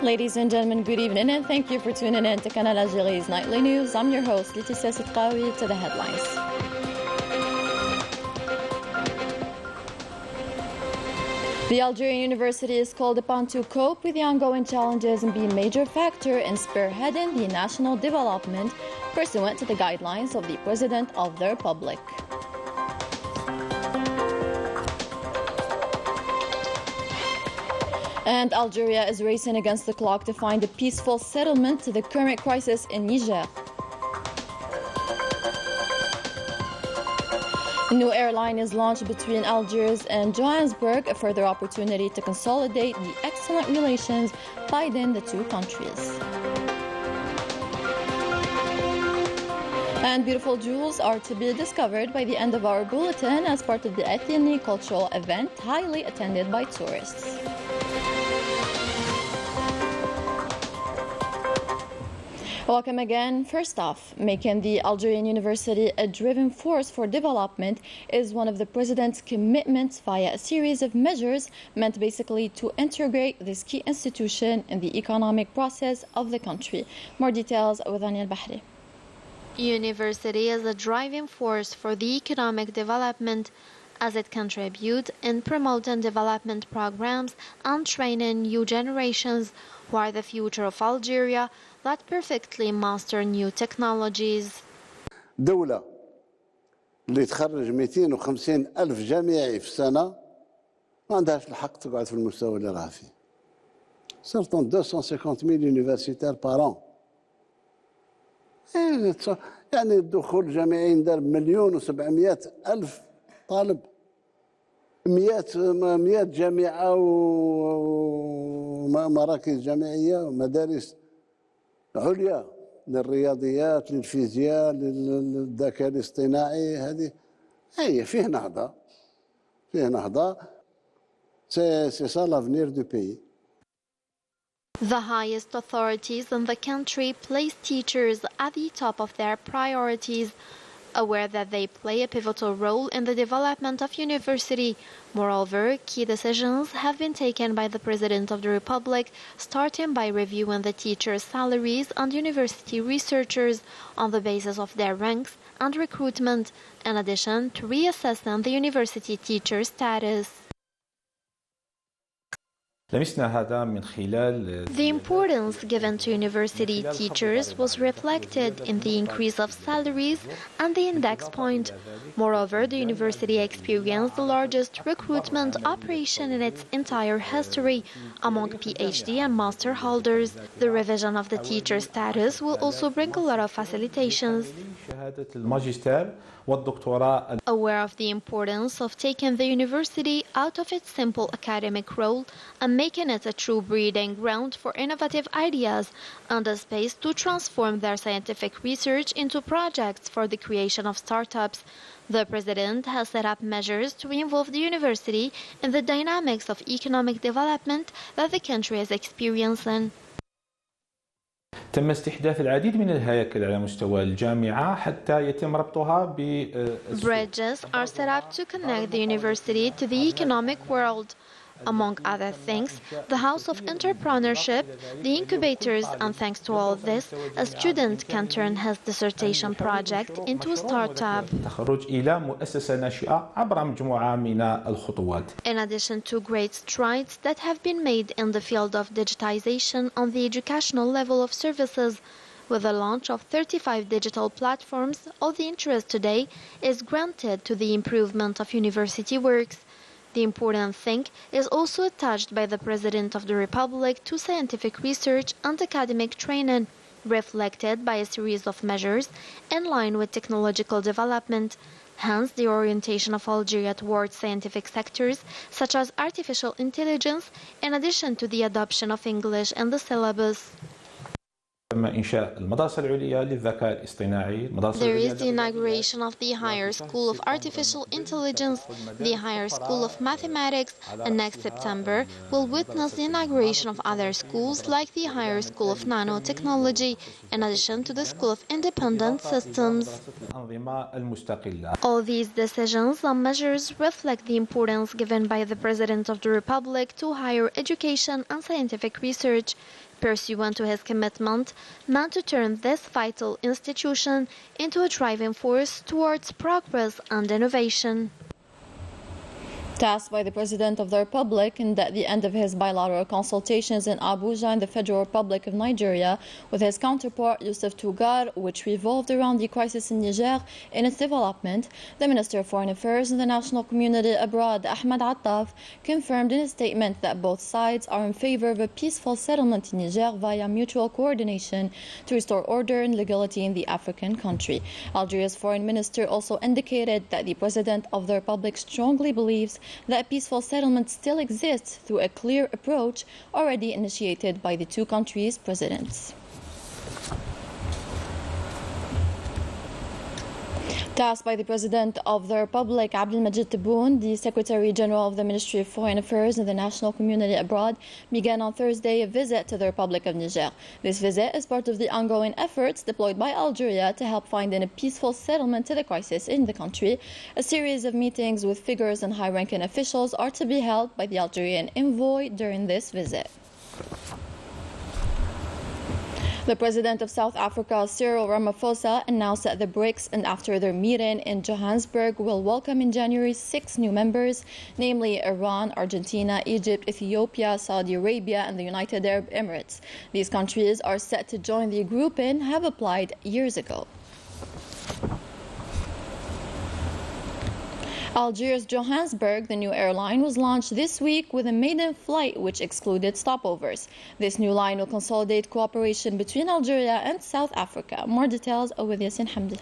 Ladies and gentlemen, good evening and thank you for tuning in to Canal Algeria's Nightly News. I'm your host, Laetitia Sitkawi. To the headlines. The Algerian University is called upon to cope with the ongoing challenges and be a major factor in spearheading the national development pursuant to the guidelines of the President of the Republic. And Algeria is racing against the clock to find a peaceful settlement to the current crisis in Niger. A new airline is launched between Algiers and Johannesburg, a further opportunity to consolidate the excellent relations binding the two countries. And beautiful jewels are to be discovered by the end of our bulletin as part of the ethnic cultural event, highly attended by tourists. Welcome again. First off, making the Algerian University a driving force for development is one of the President's commitments via a series of measures meant basically to integrate this key institution in the economic process of the country. More details with Daniel Bahri. University is a driving force for the economic development as it contributes in promoting development programs and training new generations who are the future of Algeria that perfectly master new technologies. دولة اللي تخرج 250 ألف جامعي في السنة ما عندهاش الحق تقعد في المستوى اللي راها فيه. Certains 250,000 universitaires par an. يعني الدخول الجامعي ندار 1,700,000 طالب. 100 جامعة ومراكز جامعية ومدارس عليا للرياضيات للفيزياء للذكاء الاصطناعي. هذه هي فيه نهضة c'est ça l'avenir du pays. The highest authorities in the country place teachers at the top of their priorities, aware that they play a pivotal role in the development of university. Moreover, key decisions have been taken by the President of the Republic, starting by reviewing the teachers' salaries and university researchers on the basis of their ranks and recruitment, in addition to reassessing the university teacher status. The importance given to university teachers was reflected in the increase of salaries and the index point. Moreover, the university experienced the largest recruitment operation in its entire history among PhD and master holders. The revision of the teacher status will also bring a lot of facilitations. Aware of the importance of taking the university out of its simple academic role and making it a true breeding ground for innovative ideas and a space to transform their scientific research into projects for the creation of startups, the President has set up measures to involve the university in the dynamics of economic development that the country is experiencing. تم استحداث العديد من الهياكل على مستوى الجامعة حتى يتم ربطها ب Bridges are set up to connect the university to the economic world. Among other things, the House of Entrepreneurship, the incubators, and thanks to all of this, a student can turn his dissertation project into a startup. In addition to great strides that have been made in the field of digitization on the educational level of services, with the launch of 35 digital platforms, all the interest today is granted to the improvement of university works. The important thing is also attached by the President of the Republic to scientific research and academic training, reflected by a series of measures in line with technological development. Hence, the orientation of Algeria towards scientific sectors such as artificial intelligence, in addition to the adoption of English in the syllabus. There is the inauguration of the Higher School of Artificial Intelligence, the Higher School of Mathematics, and next September will witness the inauguration of other schools like the Higher School of Nanotechnology, in addition to the School of Independent Systems. All these decisions and measures reflect the importance given by the President of the Republic to higher education and scientific research. pursuant to his commitment meant to turn this vital institution into a driving force towards progress and innovation. Tasked by the President of the Republic and at the end of his bilateral consultations in Abuja in the Federal Republic of Nigeria with his counterpart Yusuf Tougar, which revolved around the crisis in Niger and its development, the Minister of Foreign Affairs and the National Community Abroad, Ahmed Attaf, confirmed in a statement that both sides are in favor of a peaceful settlement in Niger via mutual coordination to restore order and legality in the African country. Algeria's Foreign Minister also indicated that the President of the Republic strongly believes that a peaceful settlement still exists through a clear approach already initiated by the two countries' presidents. Tasked by the President of the Republic, Abdelmajid Tebboune, the Secretary General of the Ministry of Foreign Affairs and the National Community Abroad began on Thursday a visit to the Republic of Niger. This visit is part of the ongoing efforts deployed by Algeria to help find a peaceful settlement to the crisis in the country. A series of meetings with figures and high-ranking officials are to be held by the Algerian envoy during this visit. The President of South Africa, Cyril Ramaphosa, announced that the BRICS, and after their meeting in Johannesburg, will welcome in January 6 new members, namely Iran, Argentina, Egypt, Ethiopia, Saudi Arabia, and the United Arab Emirates. These countries are set to join the group and have applied years ago. Algiers Johannesburg, the new airline, was launched this week with a maiden flight which excluded stopovers. This new line will consolidate cooperation between Algeria and South Africa. More details with Yasin Hamdi.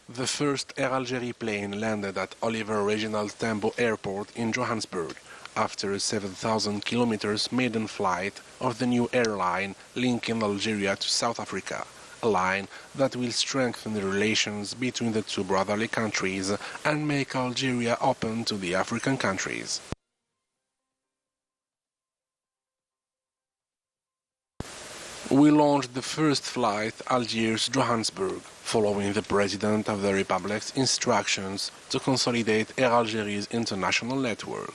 The first Air Algerie plane landed at Oliver Regional Tambo Airport in Johannesburg after a 7,000 kilometers maiden flight of the new airline linking Algeria to South Africa. A line that will strengthen the relations between the two brotherly countries and make Algeria open to the African countries. We launched the first flight Algiers Johannesburg, following the President of the Republic's instructions to consolidate Air Algerie's international network.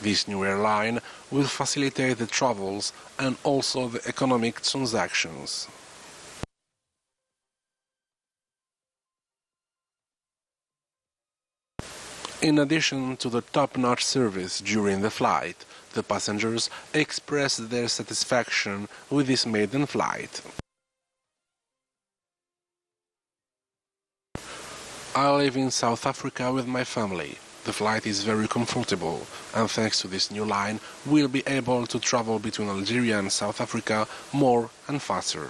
This new airline will facilitate the travels and also the economic transactions. In addition to the top-notch service during the flight, the passengers expressed their satisfaction with this maiden flight. I live in South Africa with my family. The flight is very comfortable, and thanks to this new line, we'll be able to travel between Algeria and South Africa more and faster.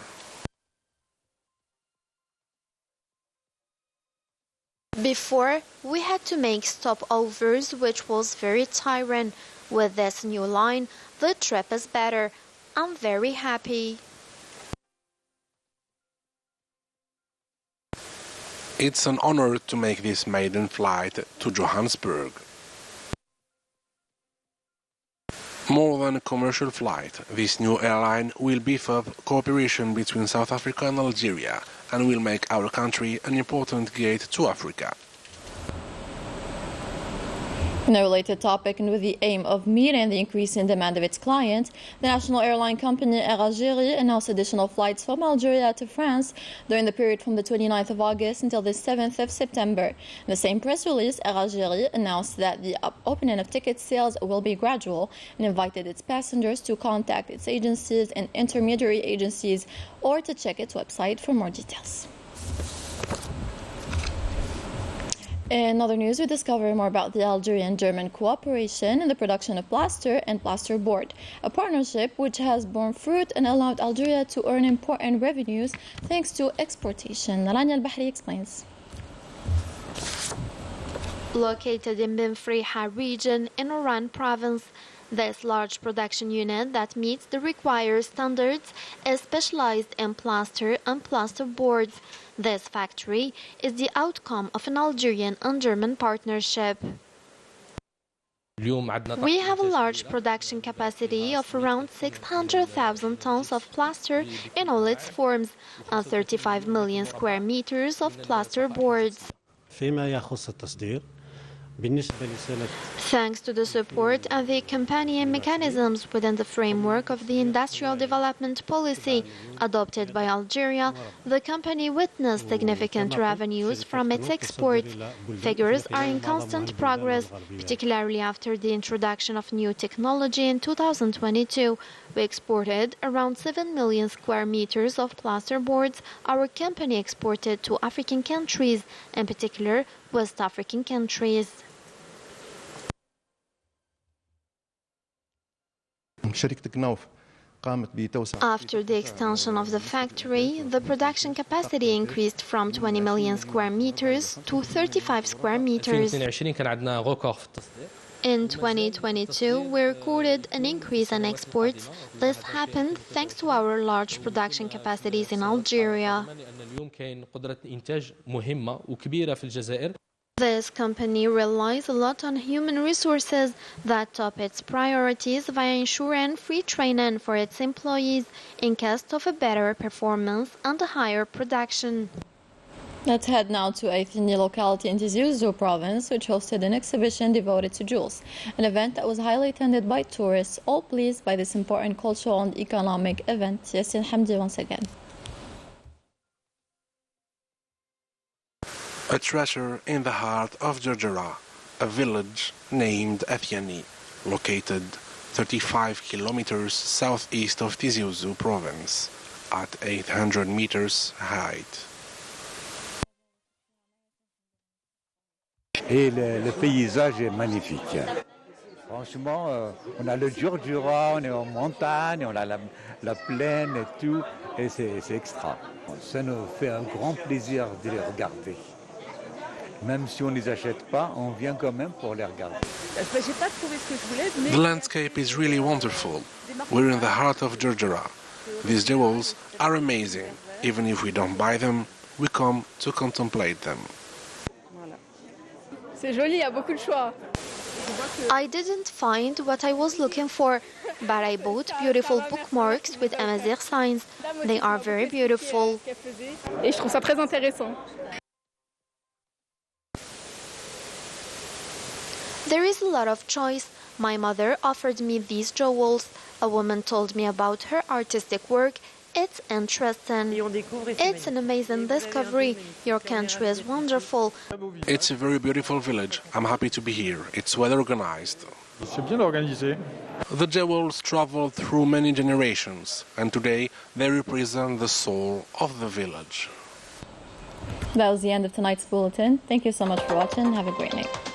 Before, we had to make stopovers, which was very tiring. With this new line, the trip is better. I'm very happy. It's an honor to make this maiden flight to Johannesburg. More than a commercial flight, this new airline will beef up cooperation between South Africa and Algeria and will make our country an important gate to Africa. In a related topic, and with the aim of meeting the increase in demand of its clients, the national airline company Air Algérie announced additional flights from Algeria to France during the period from the 29th of August until the 7th of September. In the same press release, Air Algérie announced that the opening of ticket sales will be gradual and invited its passengers to contact its agencies and intermediary agencies or to check its website for more details. In other news, we discover more about the Algerian-German cooperation in the production of plaster and plasterboard, a partnership which has borne fruit and allowed Algeria to earn important revenues thanks to exportation. Rania Al-Bahri explains. Located in Benfriha region in Oran province, this large production unit that meets the required standards is specialized in plaster and plasterboards. This factory is the outcome of an Algerian and German partnership. We have a large production capacity of around 600,000 tons of plaster in all its forms and 35 million square meters of plasterboards. Thanks to the support and the accompanying mechanisms within the framework of the industrial development policy adopted by Algeria, the company witnessed significant revenues from its exports. Figures are in constant progress, particularly after the introduction of new technology in 2022. We exported around 7 million square meters of plasterboards. Our company exported to African countries, in particular West African countries. After the extension of the factory, the production capacity increased from 20 million square meters to 35 square meters. In 2022, we recorded an increase in exports. This happened thanks to our large production capacities in Algeria. This company relies a lot on human resources that top its priorities via ensuring free training for its employees in case of a better performance and a higher production. Let's head now to a tiny locality in Tizi province, which hosted an exhibition devoted to jewels, an event that was highly attended by tourists, all pleased by this important cultural and economic event. Yassine Hamdi once again. A treasure in the heart of Gergera, a village named Athiani, located 35 kilometers southeast of Tizi Ouzou province, at 800 meters height. Et le paysage est magnifique. Franchement, on a le Gergera, on est en montagne, on a la plaine et tout, et c'est extra. Ça nous fait un grand plaisir de les regarder. Même si on ne les achète pas, on vient quand même pour les regarder. The landscape is really wonderful. We're in the heart of Gergera. These jewels are amazing. Even if we don't buy them, we come to contemplate them. C'est joli, il y a beaucoup de choix. I didn't find what I was looking for, but I bought beautiful bookmarks with Amazigh signs. They are very beautiful. Et je trouve ça très intéressant. There is a lot of choice. My mother offered me these jewels. A woman told me about her artistic work. It's interesting. It's an amazing discovery. Your country is wonderful. It's a very beautiful village. I'm happy to be here. It's well organized. C'est bien organisé. The jewels traveled through many generations, and today they represent the soul of the village. That was the end of tonight's bulletin. Thank you so much for watching. Have a great night.